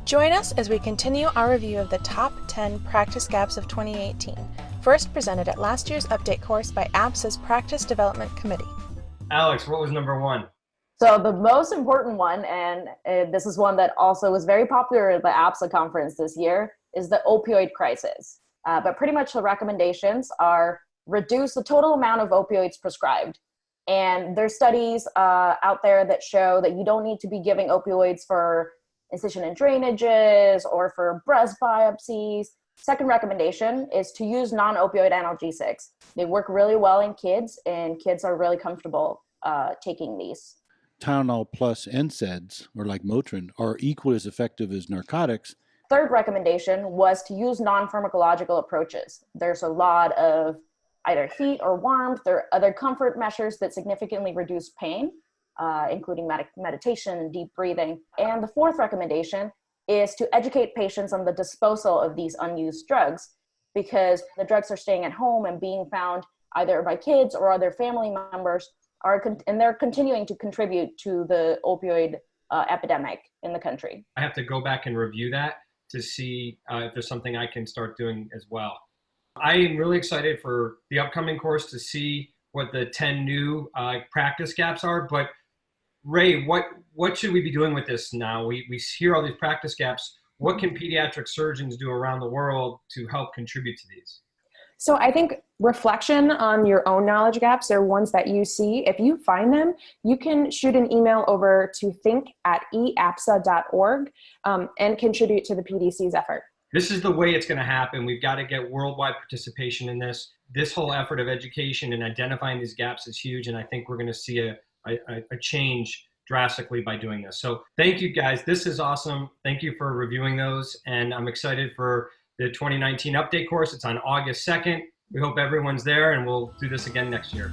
Join us as we continue our review of the top 10 practice gaps of 2018, first presented at last year's update course by APSA's Practice Development Committee. Alex, what was number one? So the most important one, and this is one that also was very popular at the APSA conference this year, is the opioid crisis. But pretty much the recommendations are reduce the total amount of opioids prescribed. And there's studies out there that show that you don't need to be giving opioids for incision and drainages or for breast biopsies. Second recommendation is to use non-opioid analgesics. They work really well in kids, and kids are really comfortable taking these. Tylenol plus NSAIDs, or like Motrin, are equally as effective as narcotics. Third recommendation was to use non-pharmacological approaches. There's a lot of either heat or warmth or other comfort measures that significantly reduce pain, including meditation and deep breathing. And the fourth recommendation is to educate patients on the disposal of these unused drugs, because the drugs are staying at home and being found either by kids or other family members, and they're continuing to contribute to the opioid epidemic in the country. I have to go back and review that to see if there's something I can start doing as well. I am really excited for the upcoming course to see what the 10 new practice gaps are. But Ray, what should we be doing with this now? We hear all these practice gaps. What can pediatric surgeons do around the world to help contribute to these? So I think reflection on your own knowledge gaps are ones that you see. If you find them, you can shoot an email over to think@eapsa.org and contribute to the PDC's effort. This is the way it's going to happen. We've got to get worldwide participation in this. This whole effort of education and identifying these gaps is huge, and I think we're going to see a change drastically by doing this. So thank you, guys. This is awesome. Thank you for reviewing those, and I'm excited for the 2019 update course. It's on August 2nd. We hope everyone's there, and we'll do this again next year.